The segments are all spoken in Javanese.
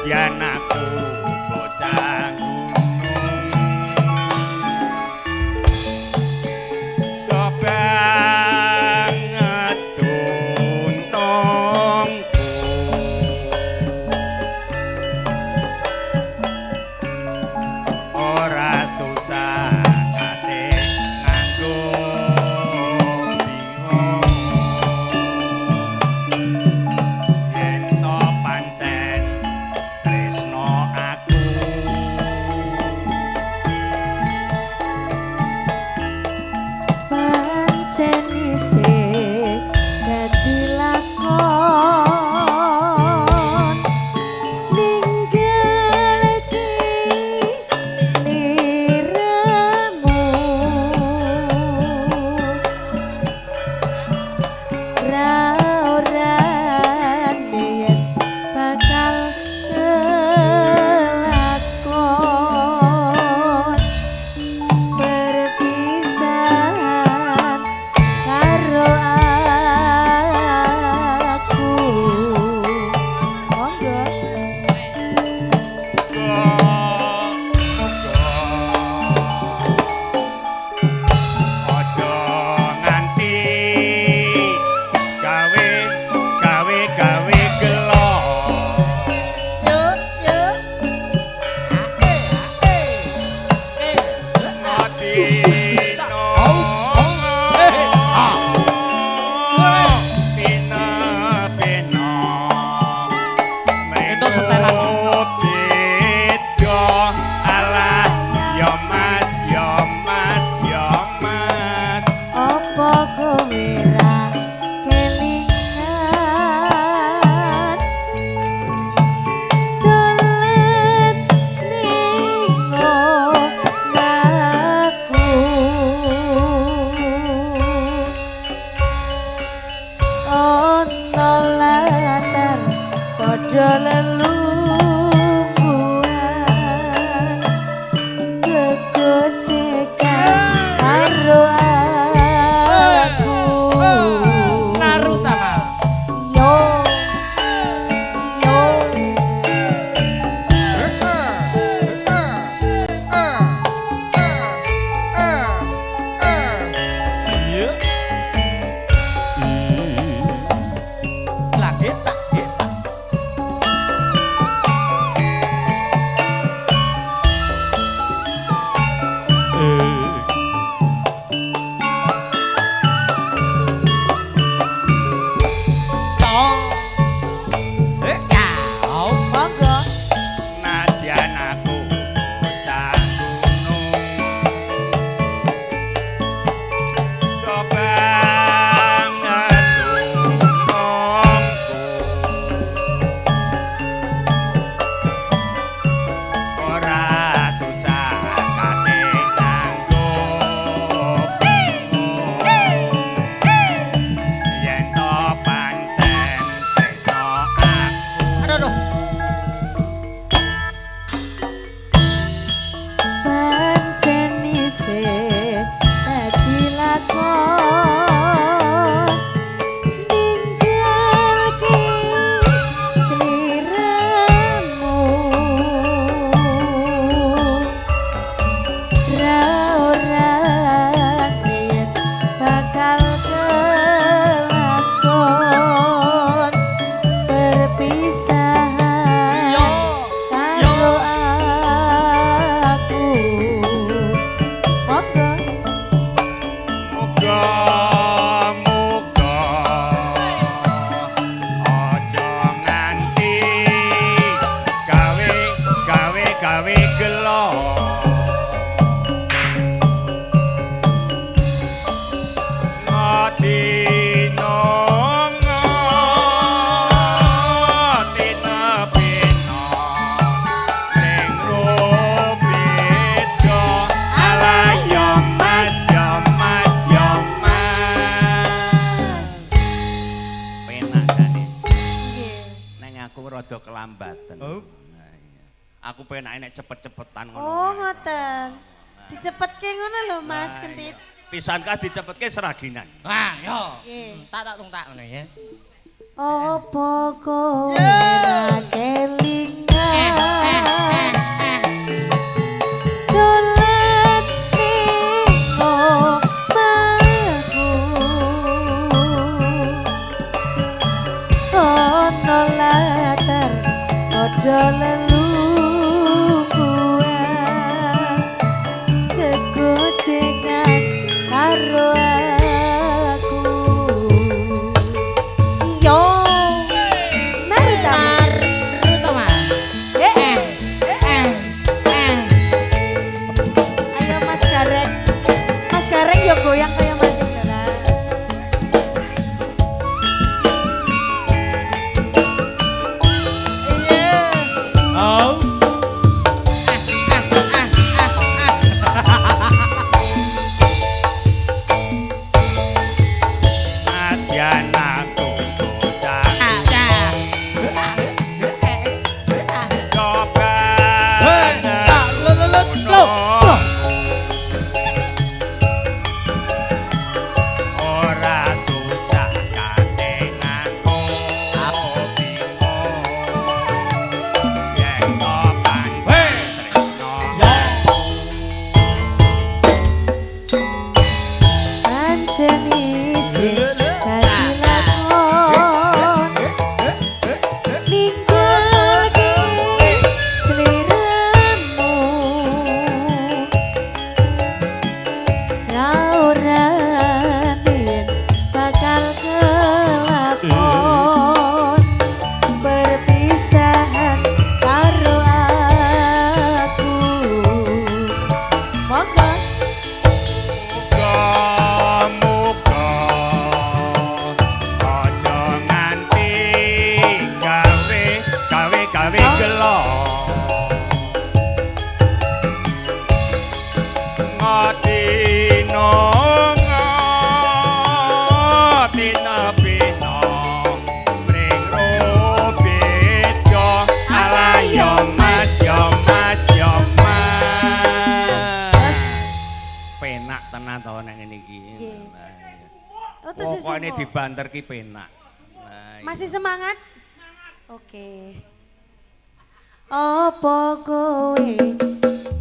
nadyan aku bocah gunung kok banget tuntungku ora susah kate nganggo bingung yen to pancen tresno aku pancen isih dadi lakon ninggal iki sliramu ra ora yen bakal kelakon berpisahan karo aku monggo aja nganti gawe gawe gelo Yuk, yuk. adino pina pina Itu setelan. beda alah ya mas ya mas ya mas apa kowe ra kelingan dolen ningo ngaku ono latar padha lelungguhan kegocekan karo aku Narutama. yo yo Yuk. Lagi tak kita. Tong. Ya, monggo nadyan aku bocah gunung kok banget tuntungku ora susah kate nganggo bingung yen to pancen tresno aku aduh. pancen isih dadi lakon ninggal ki sliramu ra ora yen bakal kelakon berpisahan karo aku monggo muga-muga aja nganti gawe gelo ngadino ngadina pina ning robeda ala ya mas ya mas ya mas penak jane neng aku rada kelambatan Oh. Nah, iya. Aku penake nek cepet-cepetan ngono oh wae. ngoten dicepetke ngono lho Mas Nah, Kentit iya. Pisankah dicepetke seraginan. Wah, yo. Nggih. Tak tak ngono ya. Apa kowe ra kelingan padha lelungguhan kegocengan karo aku. Iyo Narutama. Ayo Mas Gareng. Mas Gareng yo goyang kayak Mas Indra. Oh. Adyan aku bocah coba ora susah katengan bingung yen kopan tresno Pancen isih dadi lakon ninggalke sliramu ra ora yen bakal kelakon perpisahan karo aku. Monggo muga-muga aja nganti gawe gelo ngodino pino mring robejo ala yo mas penak tenan to nek ngene iki. Nggih. Nah, iya. Oh, terus Pokoknya semua. dibanter ki penak. Nah, iya. Masih semangat? Oke. Apa kowe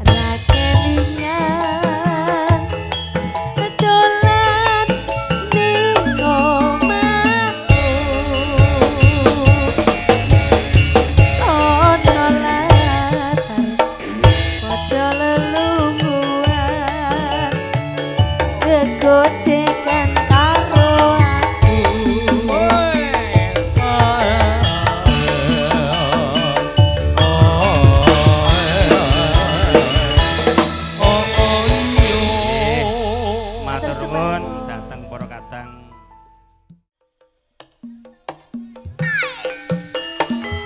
ra kelingan dolan ning omahku ono latar padha lelungguhan kegocengan karo aku. Matur nuwun dhateng para kadang.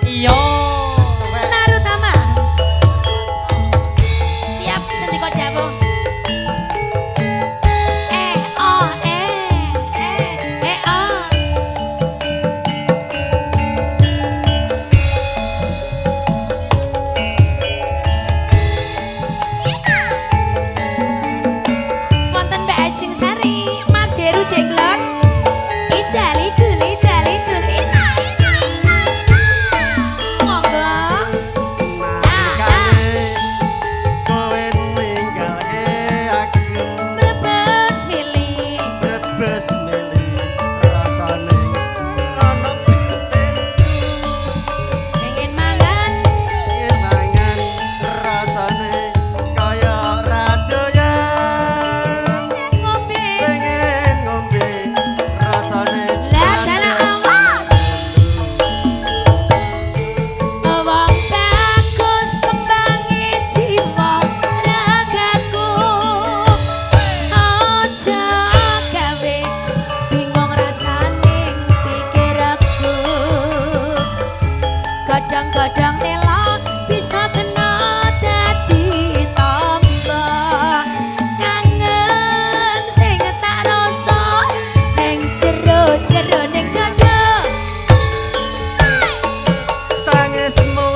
Iya. Narutama Siap sendika dawuh. Oh. Wonten Mbak Ajeng Sari, Mas Heru Jenglot. Idali duli dali duli. Monggo. Kowe ninggalke aku Brebes milih. brebes milih rasane ana Pengen mangan. mangan rasane kaya radoyan Ngombe. pengen ngombe rasane Lah dalah awas. Wong bagus kembange jiwa ragaku. Aja gawe bingung rasane pikirku. Kadang-kadang tela bisa kena dadi tambah kangen sing tak rasa ning jero-jero ning dada. tangismu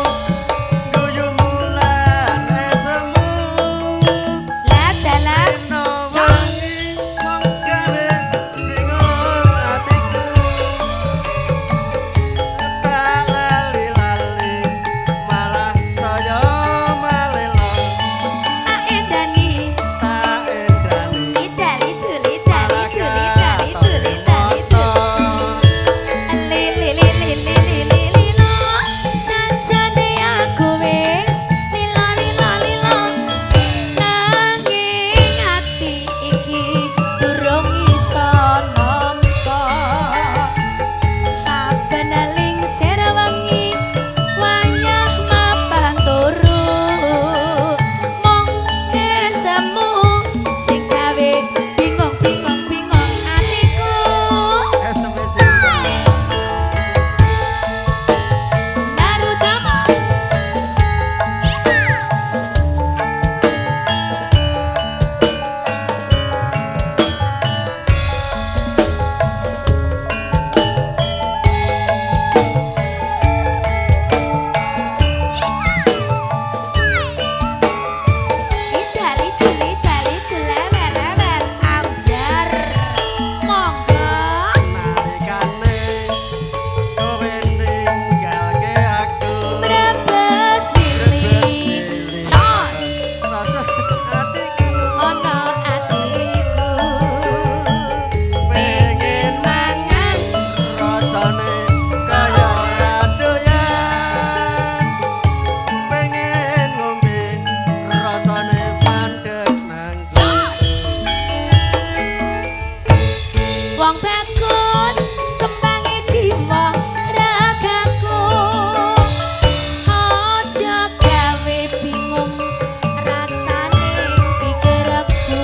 guyumu lan esemu Lah dalah Jos. mong gawe bingung atiku tak lali-lali malah saya malelo tak endani tak endani idali tuli dali tuli dali tuli dali tuli. wong bagus kembangi jiwa ragaku aja gawe bingung rasane pikirku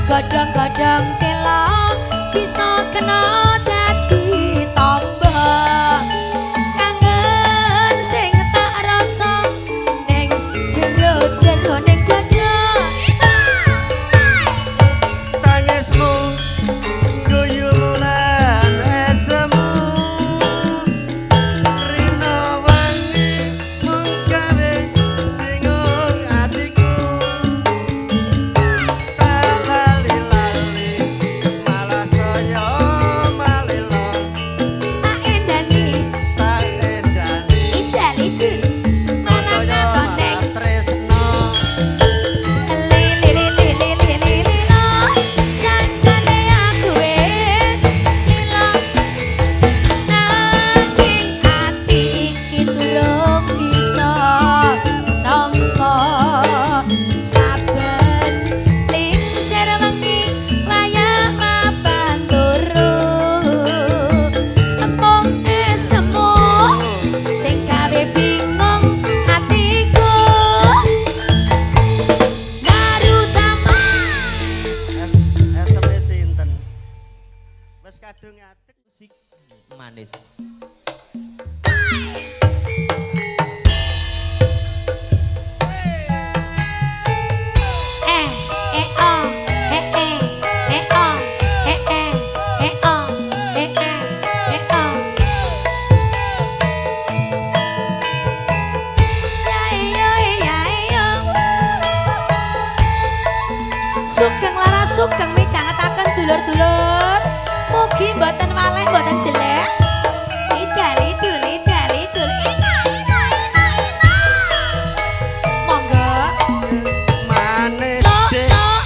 godhong-godhong tela bisa kena dadi tombak kangen sing tak rasa ning jero-jero ning dada tangismu guyu lan esemu rino wangi mung gawe bingung atiku tak lali-lali malah saya malelo tak endani tak endani idal-idul malah saya ngatoneng malah tresno lilo janjane aku wis ilang nanging ati iki durung bisa nampa saben lingsir wengi wayah mapan turu empung semu sing gawe bingung atiku Narutama SMS sinten wis kadung atik Musik manis. oh oh oh Sugeng lara sugeng midhangetaken dulur-dulur mugi mboten waleh mboten jelek idali duli dali dul ina monggo manis sok Dek. sok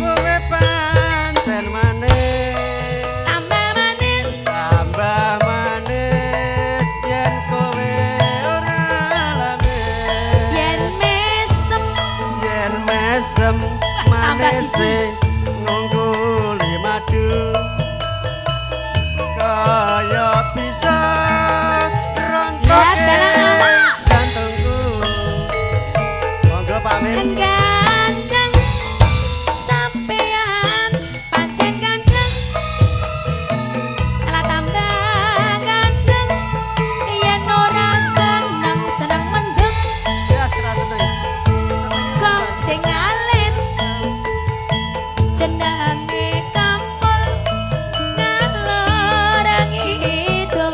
kowe pancen manis tambah manis tambah manis yen kowe ora lamis yen mesem yen mesem manis ngungguli madu kaya bisa rontok Ya, dalam awas. jantungku monggo pamit ganteng sampean pancen ganteng ala tambah ganteng yen ora seneng seneng mendem ya seneng kok sing alit jenenge kampul ngalor ngidul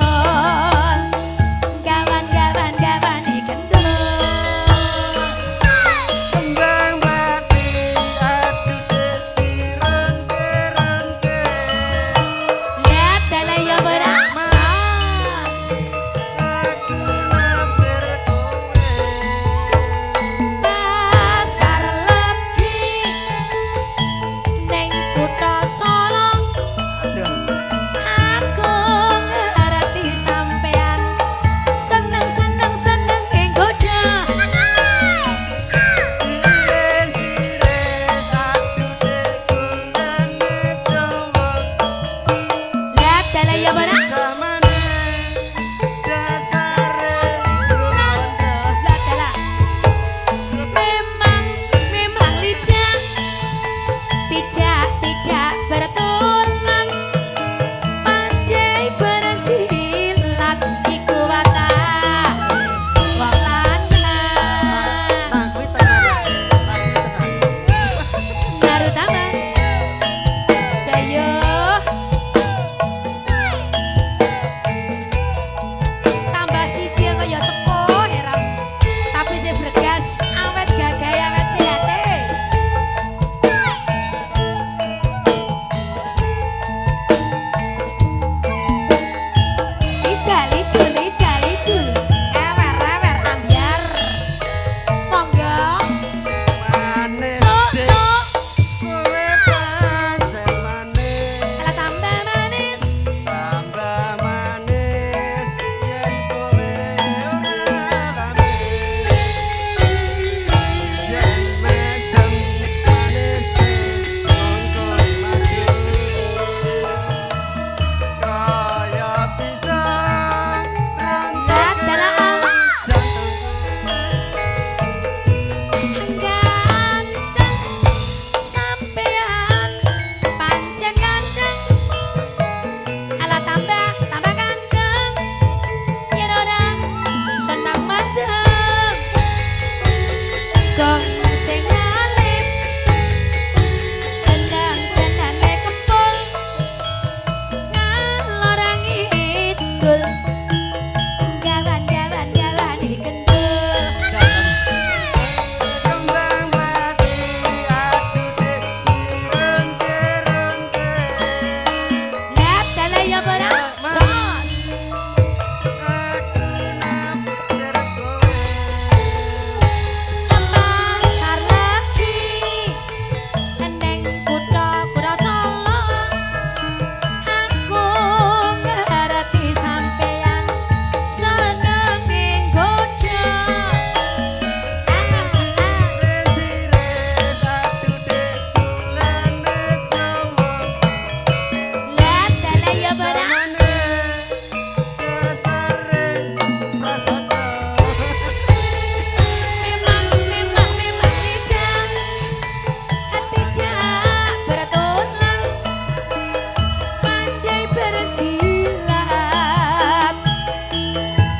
silat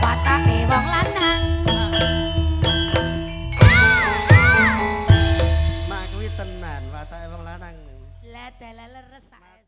watake wong lanang Mak kuwi tenan watake wong lanang. lah dalah leres saes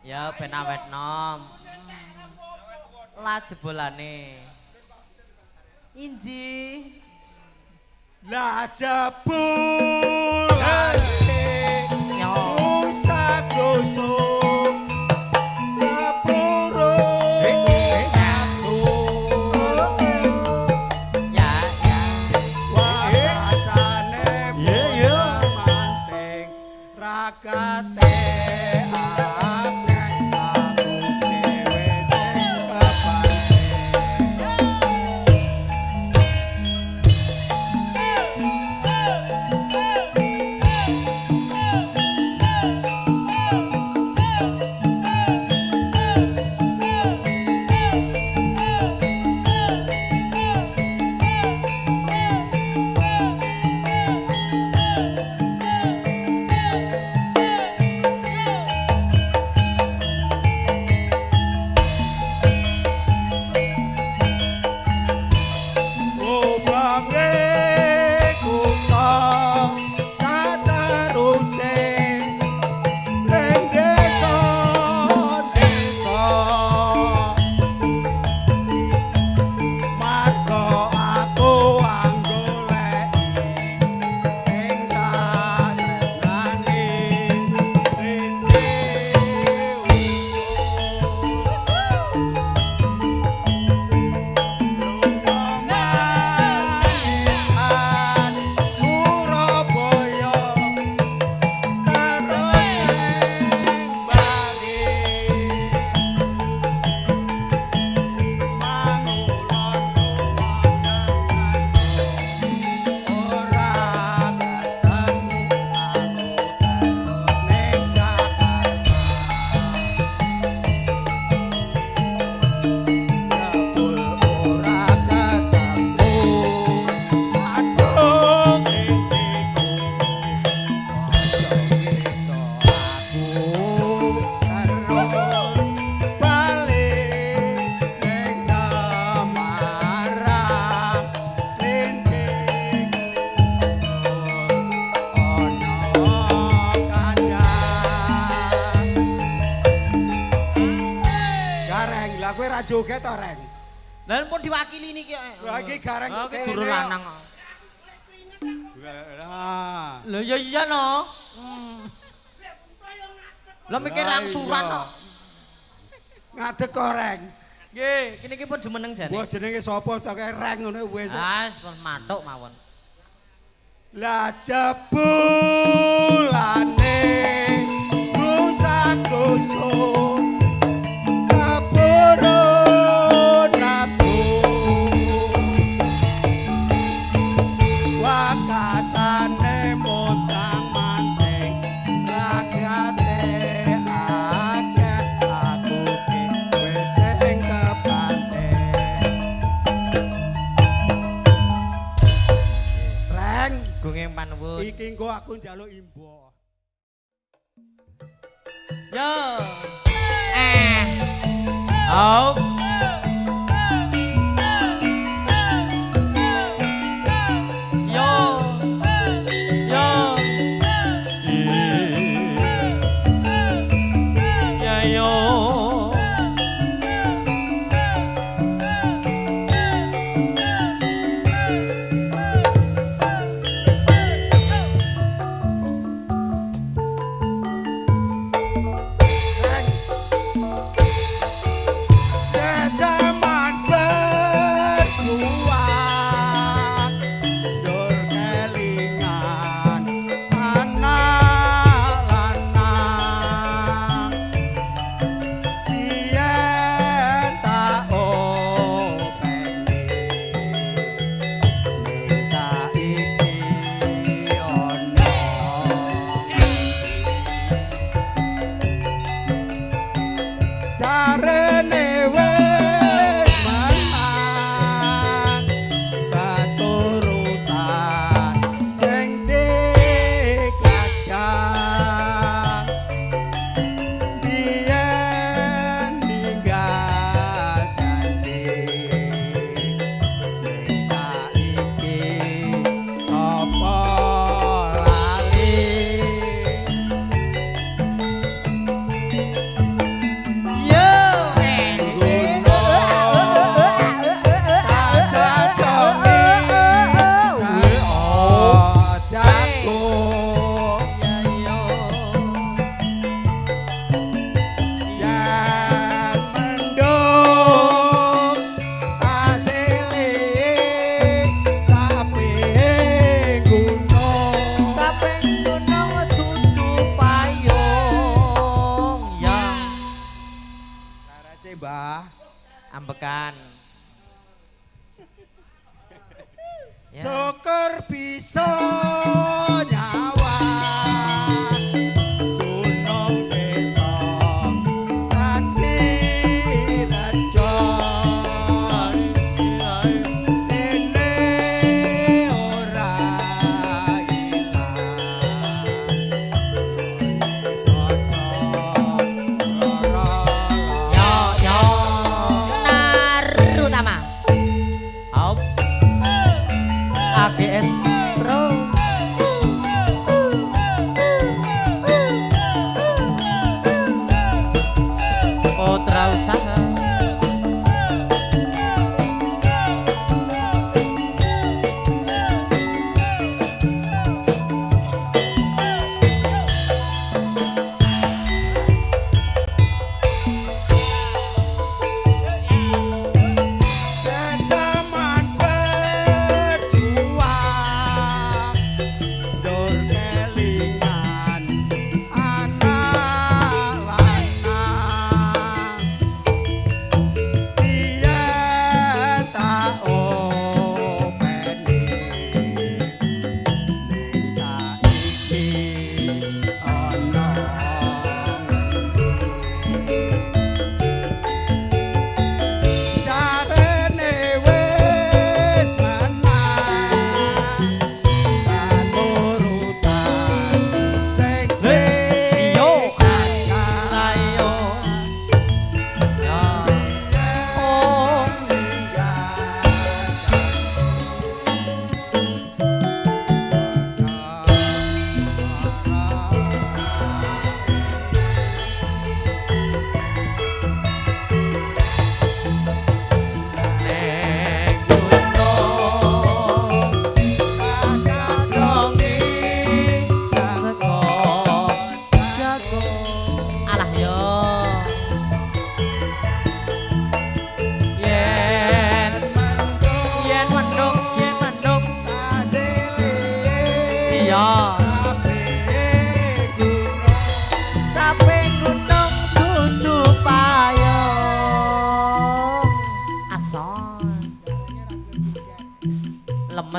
Ya ben awet nom. Lah jebolane. Inji. Lah jebulane rusak gosok kepuro Ya, ya. wajane manting rakate akeh kabuk dhewe sing kepanting Lah kowe ra joget to, Reng? Lah pun diwakili niki. Lah iki gareng iki guru lanang. Lah. Lho ya iya no. Lah mikir angsuran no. Ngadeg kok, Reng. Nggih, kene iki pun jumeneng jane. Wah jenenge sapa cok Reng ngono wis. Wis matuk mawon. Lah jebulane kusakuso kapuro nabu wakacane montang manting rakyate akeh aku ki wis sing kepate Reng Gunging panuwun. iki engko aku njaluk imbo. Yo. Au. Yo. Yo. Ya yo. Jaman berjuang dur kelingan anak lanang biyen tak openi ning saiki ono jarene wis menang katurutan sing digadang biyen ninggal janji ning saiki apa lali Yo. Kaping gunung dudu payung. Ya. Mbah, Ambekan. Ya. syukur bisa nyawa gunung desa kanthi rejo dene ora ilang Yo yo. Narutama. Hop. AGS Pro. Putra usaha. Jaman berjuang dur kelingan anak lanang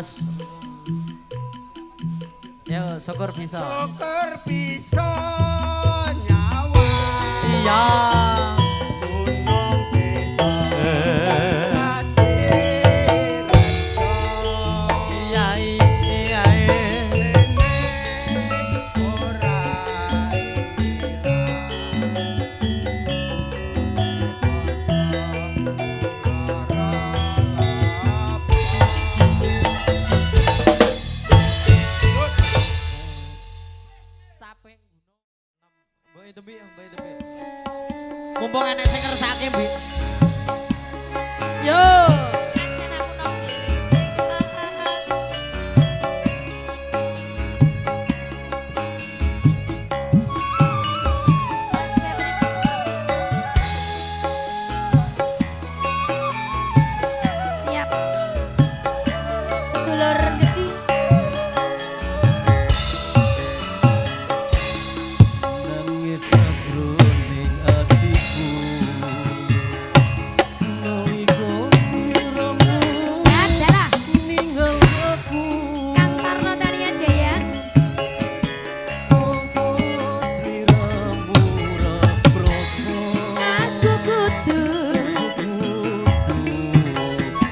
Mas. Yo, syukur bisa. Syukur bisa nyawa. Iya. Gunung bisa Eh. hati reso. Iya, iya. Rene ora Capek Mbak itu bi, Mbak itu bi. Mumpung enek sing ngersake, Bi. Yo. Siap. Sedulur gesi. Nangis sajroning atiku. Noigo siramu Adalah ninggal aku. Kang Parno Tania Jaya. Opo sliramu raproso. Aku kudu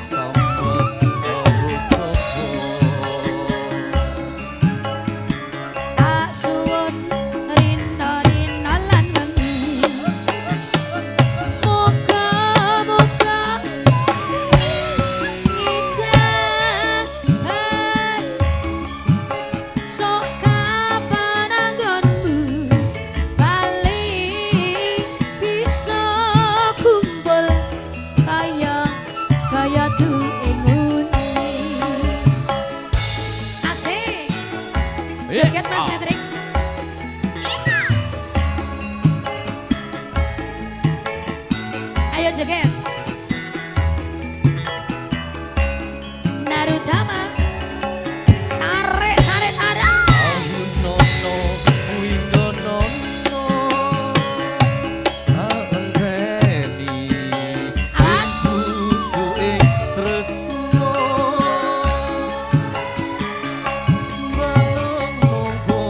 Sampet karo sapa. tak suwun rina-rina lan wengi. Muga-muga ijaban sok kapan anggonmu bali bisa kumpul kaya duwe nguni. Asik. Joget Mas Patrick. Ayo joget. Narutama. Tarik, tarik, tarik. Nono wingo nono anteni Awas. suwe tresno balong monggo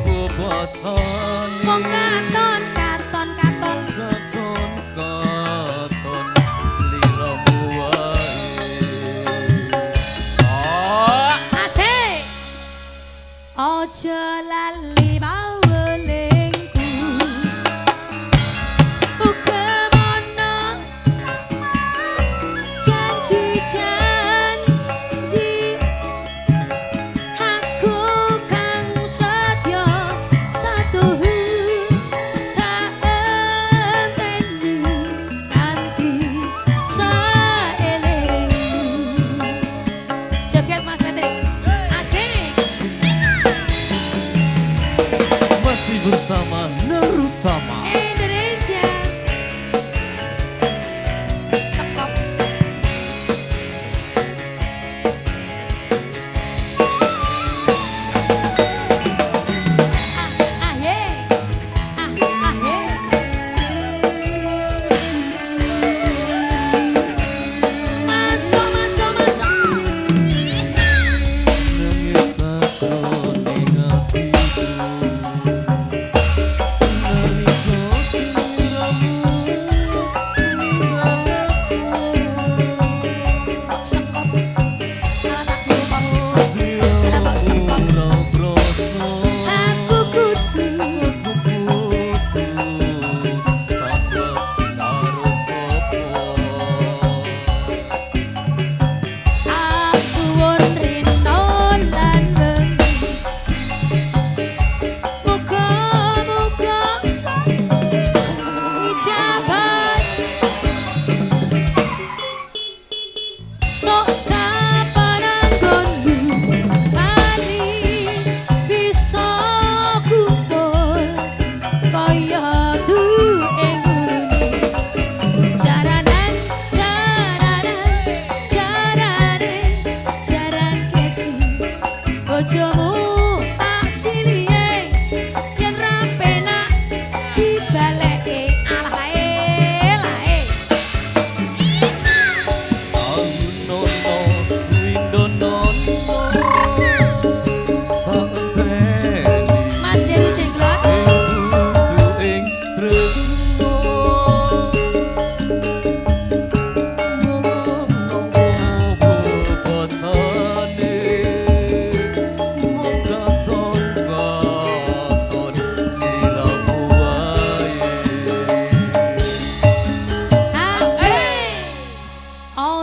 bebasane Mong katon, katon, katon. katon katon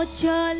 Ojo